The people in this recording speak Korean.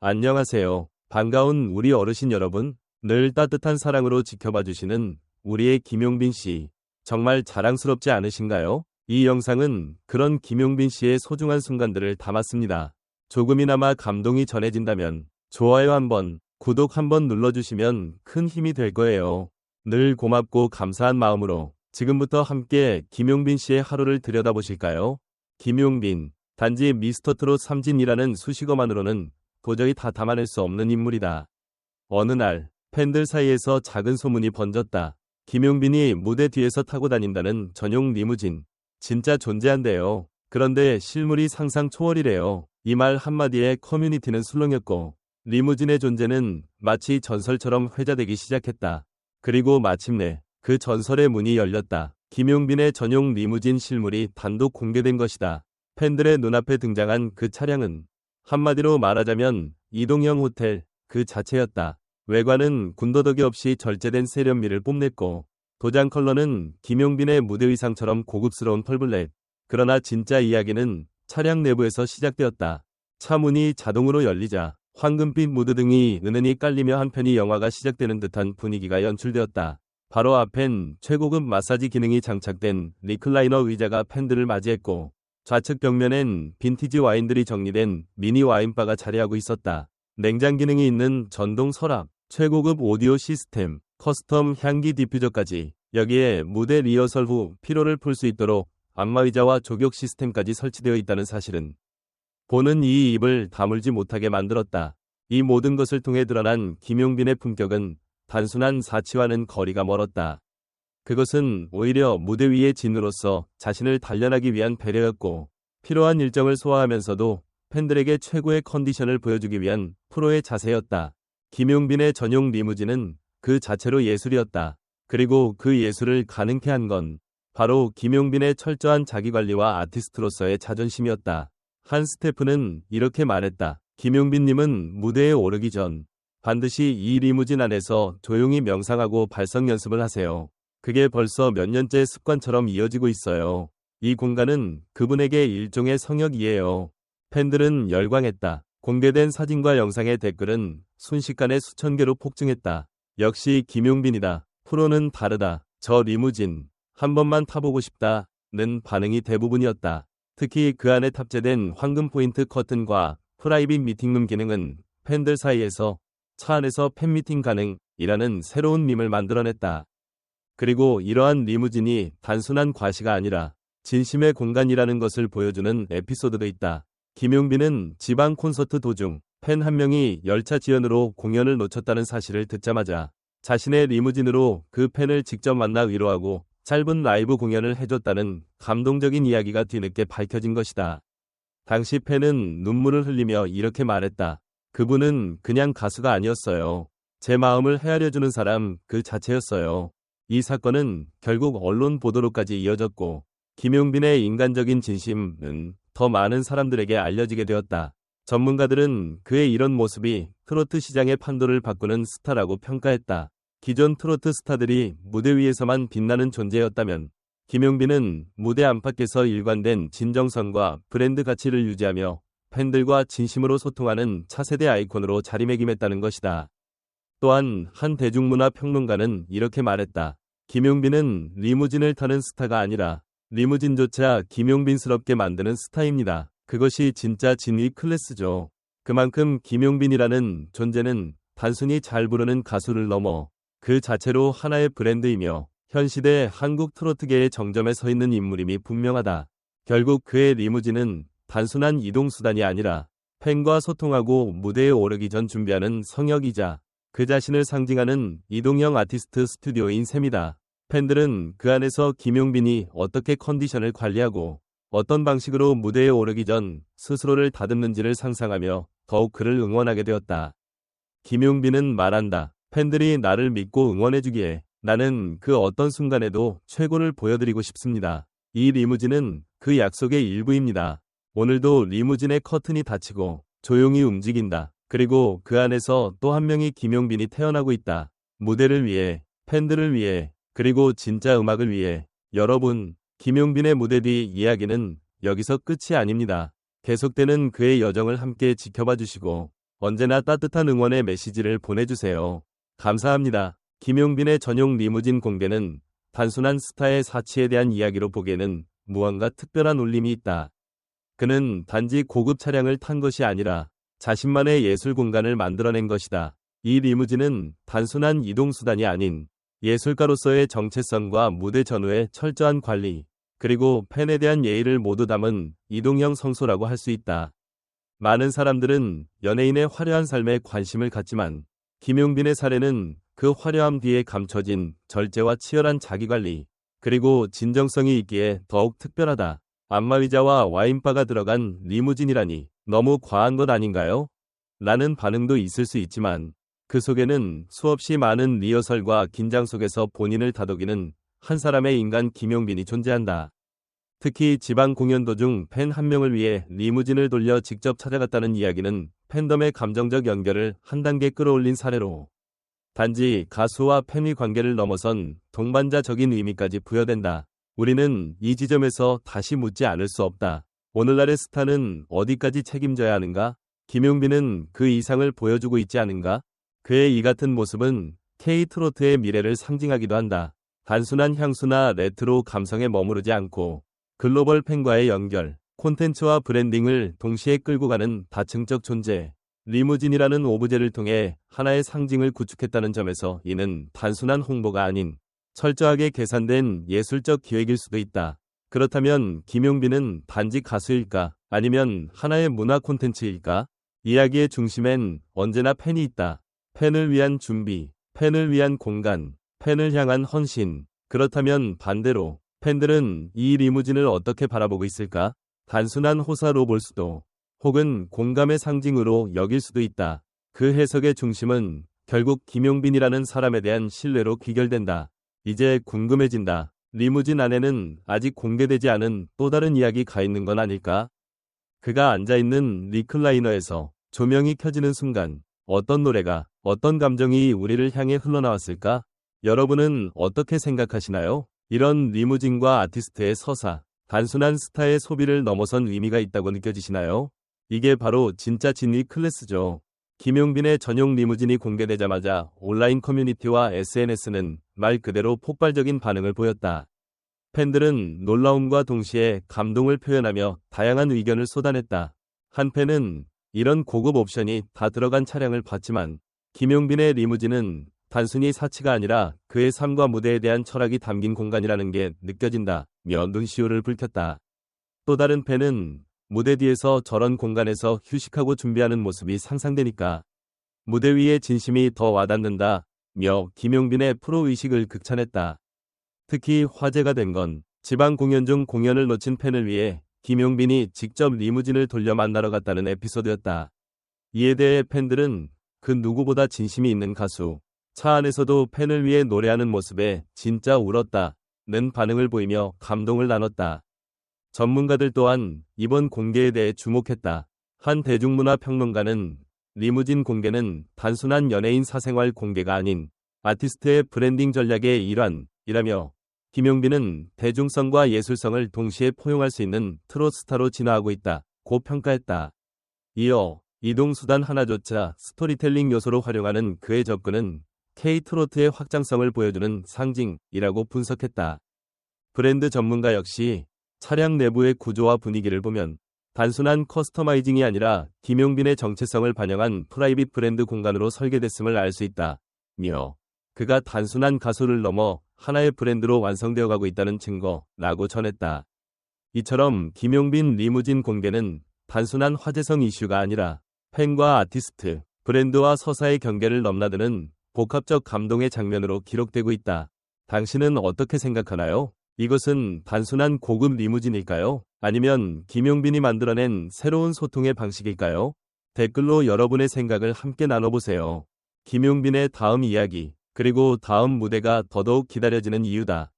안녕하세요. 반가운 우리 어르신 여러분. 늘 따뜻한 사랑으로 지켜봐 주시는 우리의 김용빈 씨. 정말 자랑스럽지 않으신가요? 이 영상은 그런 김용빈 씨의 소중한 순간들을 담았습니다. 조금이나마 감동이 전해진다면 좋아요 한번, 구독 한번 눌러주시면 큰 힘이 될 거예요. 늘 고맙고 감사한 마음으로 지금부터 함께 김용빈 씨의 하루를 들여다보실까요? 김용빈, 단지 미스터트롯 3진이라는 수식어만으로는 도저히 다 담아낼 수 없는 인물이다. 어느 날 팬들 사이에서 작은 소문이 번졌다. 김용빈이 무대 뒤에서 타고 다닌다는 전용 리무진. 진짜 존재한대요. 그런데 실물이 상상 초월이래요. 이 말 한마디에 커뮤니티는 술렁였고 리무진의 존재는 마치 전설처럼 회자되기 시작했다. 그리고 마침내 그 전설의 문이 열렸다. 김용빈의 전용 리무진 실물이 단독 공개된 것이다. 팬들의 눈앞에 등장한 그 차량은 한마디로 말하자면 이동형 호텔 그 자체였다. 외관은 군더더기 없이 절제된 세련미를 뽐냈고 도장 컬러는 김용빈의 무대 의상처럼 고급스러운 펄블랙. 그러나 진짜 이야기는 차량 내부에서 시작되었다. 차 문이 자동으로 열리자 황금빛 무드등이 은은히 깔리며 한편이 영화가 시작되는 듯한 분위기가 연출되었다. 바로 앞엔 최고급 마사지 기능이 장착된 리클라이너 의자가 팬들을 맞이했고 좌측 벽면엔 빈티지 와인들이 정리된 미니 와인바가 자리하고 있었다. 냉장 기능이 있는 전동 서랍, 최고급 오디오 시스템, 커스텀 향기 디퓨저까지, 여기에 무대 리허설 후 피로를 풀 수 있도록 안마의자와 조격 시스템까지 설치되어 있다는 사실은 보는 이 입을 다물지 못하게 만들었다. 이 모든 것을 통해 드러난 김용빈의 품격은 단순한 사치와는 거리가 멀었다. 그것은 오히려 무대 위의 진으로서 자신을 단련하기 위한 배려였고 필요한 일정을 소화하면서도 팬들에게 최고의 컨디션을 보여주기 위한 프로의 자세였다. 김용빈의 전용 리무진은 그 자체로 예술이었다. 그리고 그 예술을 가능케 한 건 바로 김용빈의 철저한 자기관리와 아티스트로서의 자존심이었다. 한 스태프는 이렇게 말했다. 김용빈님은 무대에 오르기 전 반드시 이 리무진 안에서 조용히 명상하고 발성 연습을 하세요. 그게 벌써 몇 년째 습관처럼 이어지고 있어요. 이 공간은 그분에게 일종의 성역이에요. 팬들은 열광했다. 공개된 사진과 영상의 댓글은 순식간에 수천 개로 폭증했다. 역시 김용빈이다. 프로는 다르다. 저 리무진 한 번만 타보고 싶다는 반응이 대부분이었다. 특히 그 안에 탑재된 황금 포인트 커튼과 프라이빗 미팅룸 기능은 팬들 사이에서 차 안에서 팬미팅 가능이라는 새로운 밈을 만들어냈다. 그리고 이러한 리무진이 단순한 과시가 아니라 진심의 공간이라는 것을 보여주는 에피소드도 있다. 김용빈은 지방 콘서트 도중 팬 한 명이 열차 지연으로 공연을 놓쳤다는 사실을 듣자마자 자신의 리무진으로 그 팬을 직접 만나 위로하고 짧은 라이브 공연을 해줬다는 감동적인 이야기가 뒤늦게 밝혀진 것이다. 당시 팬은 눈물을 흘리며 이렇게 말했다. 그분은 그냥 가수가 아니었어요. 제 마음을 헤아려주는 사람 그 자체였어요. 이 사건은 결국 언론 보도로까지 이어졌고 김용빈의 인간적인 진심은 더 많은 사람들에게 알려지게 되었다. 전문가들은 그의 이런 모습이 트로트 시장의 판도를 바꾸는 스타라고 평가했다. 기존 트로트 스타들이 무대 위에서만 빛나는 존재였다면 김용빈은 무대 안팎에서 일관된 진정성과 브랜드 가치를 유지하며 팬들과 진심으로 소통하는 차세대 아이콘으로 자리매김했다는 것이다. 또한 한 대중문화 평론가는 이렇게 말했다. 김용빈은 리무진을 타는 스타가 아니라 리무진조차 김용빈스럽게 만드는 스타입니다. 그것이 진짜 진위 클래스죠. 그만큼 김용빈이라는 존재는 단순히 잘 부르는 가수를 넘어 그 자체로 하나의 브랜드이며 현 시대 한국 트로트계의 정점에 서 있는 인물임이 분명하다. 결국 그의 리무진은 단순한 이동수단이 아니라 팬과 소통하고 무대에 오르기 전 준비하는 성역이자 그 자신을 상징하는 이동형 아티스트 스튜디오인 셈이다. 팬들은 그 안에서 김용빈이 어떻게 컨디션을 관리하고 어떤 방식으로 무대에 오르기 전 스스로를 다듬는지를 상상하며 더욱 그를 응원하게 되었다. 김용빈은 말한다. 팬들이 나를 믿고 응원해주기에 나는 그 어떤 순간에도 최고를 보여드리고 싶습니다. 이 리무진은 그 약속의 일부입니다. 오늘도 리무진의 커튼이 닫히고 조용히 움직인다. 그리고 그 안에서 또 한 명의 김용빈이 태어나고 있다. 무대를 위해, 팬들을 위해, 그리고 진짜 음악을 위해. 여러분, 김용빈의 무대 뒤 이야기는 여기서 끝이 아닙니다. 계속되는 그의 여정을 함께 지켜봐 주시고 언제나 따뜻한 응원의 메시지를 보내주세요. 감사합니다. 김용빈의 전용 리무진 공개는 단순한 스타의 사치에 대한 이야기로 보기에는 무언가 특별한 울림이 있다. 그는 단지 고급 차량을 탄 것이 아니라 자신만의 예술 공간을 만들어낸 것이다. 이 리무진은 단순한 이동수단이 아닌 예술가로서의 정체성과 무대 전후의 철저한 관리, 그리고 팬에 대한 예의를 모두 담은 이동형 성소라고 할 수 있다. 많은 사람들은 연예인의 화려한 삶에 관심을 갖지만 김용빈의 사례는 그 화려함 뒤에 감춰진 절제와 치열한 자기관리, 그리고 진정성이 있기에 더욱 특별하다. 안마의자와 와인바가 들어간 리무진이라니 너무 과한 것 아닌가요? 라는 반응도 있을 수 있지만 그 속에는 수없이 많은 리허설과 긴장 속에서 본인을 다독이는 한 사람의 인간 김용빈이 존재한다. 특히 지방 공연 도중 팬 한 명을 위해 리무진을 돌려 직접 찾아갔다는 이야기는 팬덤의 감정적 연결을 한 단계 끌어올린 사례로 단지 가수와 팬의 관계를 넘어선 동반자적인 의미까지 부여된다. 우리는 이 지점에서 다시 묻지 않을 수 없다. 오늘날의 스타는 어디까지 책임져야 하는가? 김용빈은 그 이상을 보여주고 있지 않은가? 그의 이 같은 모습은 K-트로트의 미래를 상징하기도 한다. 단순한 향수나 레트로 감성에 머무르지 않고 글로벌 팬과의 연결, 콘텐츠와 브랜딩을 동시에 끌고 가는 다층적 존재. 리무진이라는 오브제를 통해 하나의 상징을 구축했다는 점에서 이는 단순한 홍보가 아닌 철저하게 계산된 예술적 기획일 수도 있다. 그렇다면 김용빈은 단지 가수일까? 아니면 하나의 문화 콘텐츠일까? 이야기의 중심엔 언제나 팬이 있다. 팬을 위한 준비, 팬을 위한 공간, 팬을 향한 헌신. 그렇다면 반대로 팬들은 이 리무진을 어떻게 바라보고 있을까? 단순한 호사로 볼 수도, 혹은 공감의 상징으로 여길 수도 있다. 그 해석의 중심은 결국 김용빈이라는 사람에 대한 신뢰로 귀결된다. 이제 궁금해진다. 리무진 안에는 아직 공개되지 않은 또 다른 이야기가 있는 건 아닐까? 그가 앉아있는 리클라이너에서 조명이 켜지는 순간 어떤 노래가, 어떤 감정이 우리를 향해 흘러나왔을까? 여러분은 어떻게 생각하시나요? 이런 리무진과 아티스트의 서사, 단순한 스타의 소비를 넘어선 의미가 있다고 느껴지시나요? 이게 바로 진짜 진위 클래스죠. 김용빈의 전용 리무진이 공개되자마자 온라인 커뮤니티와 SNS는 말 그대로 폭발적인 반응을 보였다. 팬들은 놀라움과 동시에 감동을 표현하며 다양한 의견을 쏟아냈다. 한 팬은 이런 고급 옵션이 다 들어간 차량을 봤지만 김용빈의 리무진은 단순히 사치가 아니라 그의 삶과 무대에 대한 철학이 담긴 공간이라는 게 느껴진다. 며 눈시울을 붉혔다. 또 다른 팬은 무대 뒤에서 저런 공간에서 휴식하고 준비하는 모습이 상상되니까 무대 위의 진심이 더 와닿는다. 며 김용빈의 프로의식을 극찬했다. 특히 화제가 된 건 지방 공연 중 공연을 놓친 팬을 위해 김용빈이 직접 리무진을 돌려 만나러 갔다는 에피소드였다. 이에 대해 팬들은 그 누구보다 진심이 있는 가수, 차 안에서도 팬을 위해 노래하는 모습에 진짜 울었다는 반응을 보이며 감동을 나눴다. 전문가들 또한 이번 공개에 대해 주목했다. 한 대중문화 평론가는 리무진 공개는 단순한 연예인 사생활 공개가 아닌 아티스트의 브랜딩 전략의 일환이라며 김용빈은 대중성과 예술성을 동시에 포용할 수 있는 트롯스타로 진화하고 있다고 평가했다. 이어 이동수단 하나조차 스토리텔링 요소로 활용하는 그의 접근은 K-트로트의 확장성을 보여주는 상징이라고 분석했다. 브랜드 전문가 역시 차량 내부의 구조와 분위기를 보면 단순한 커스터마이징이 아니라 김용빈의 정체성을 반영한 프라이빗 브랜드 공간으로 설계됐음을 알 수 있다. 며 그가 단순한 가수를 넘어 하나의 브랜드로 완성되어 가고 있다는 증거라고 전했다. 이처럼 김용빈 리무진 공개는 단순한 화제성 이슈가 아니라 팬과 아티스트, 브랜드와 서사의 경계를 넘나드는 복합적 감동의 장면으로 기록되고 있다. 당신은 어떻게 생각하나요? 이것은 단순한 고급 리무진일까요? 아니면 김용빈이 만들어낸 새로운 소통의 방식일까요? 댓글로 여러분의 생각을 함께 나눠보세요. 김용빈의 다음 이야기, 그리고 다음 무대가 더더욱 기다려지는 이유다.